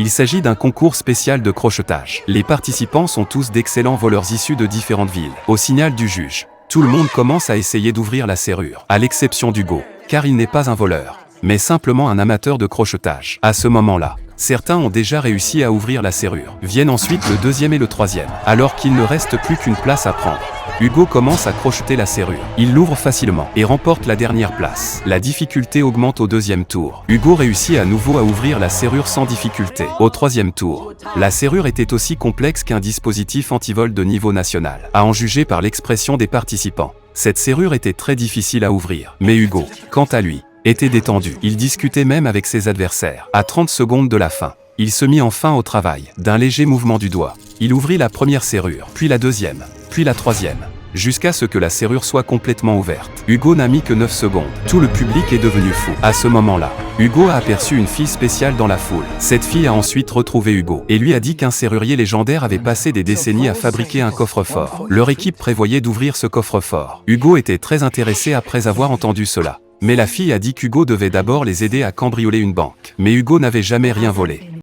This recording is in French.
Il s'agit d'un concours spécial de crochetage. Les participants sont tous d'excellents voleurs issus de différentes villes. Au signal du juge, tout le monde commence à essayer d'ouvrir la serrure, à l'exception d'Hugo, car il n'est pas un voleur, mais simplement un amateur de crochetage. À ce moment-là, certains ont déjà réussi à ouvrir la serrure. Viennent ensuite le deuxième et le troisième. Alors qu'il ne reste plus qu'une place à prendre, Hugo commence à crocheter la serrure. Il l'ouvre facilement et remporte la dernière place. La difficulté augmente au deuxième tour. Hugo réussit à nouveau à ouvrir la serrure sans difficulté. Au troisième tour, la serrure était aussi complexe qu'un dispositif antivol de niveau national. À en juger par l'expression des participants, cette serrure était très difficile à ouvrir. Mais Hugo, quant à lui, était détendu. Il discutait même avec ses adversaires. À 30 secondes de la fin, il se mit enfin au travail. D'un léger mouvement du doigt, il ouvrit la première serrure, puis la deuxième, puis la troisième, jusqu'à ce que la serrure soit complètement ouverte. Hugo n'a mis que 9 secondes. Tout le public est devenu fou. À ce moment-là, Hugo a aperçu une fille spéciale dans la foule. Cette fille a ensuite retrouvé Hugo et lui a dit qu'un serrurier légendaire avait passé des décennies à fabriquer un coffre-fort. Leur équipe prévoyait d'ouvrir ce coffre-fort. Hugo était très intéressé après avoir entendu cela. Mais la fille a dit qu'Hugo devait d'abord les aider à cambrioler une banque. Mais Hugo n'avait jamais rien volé.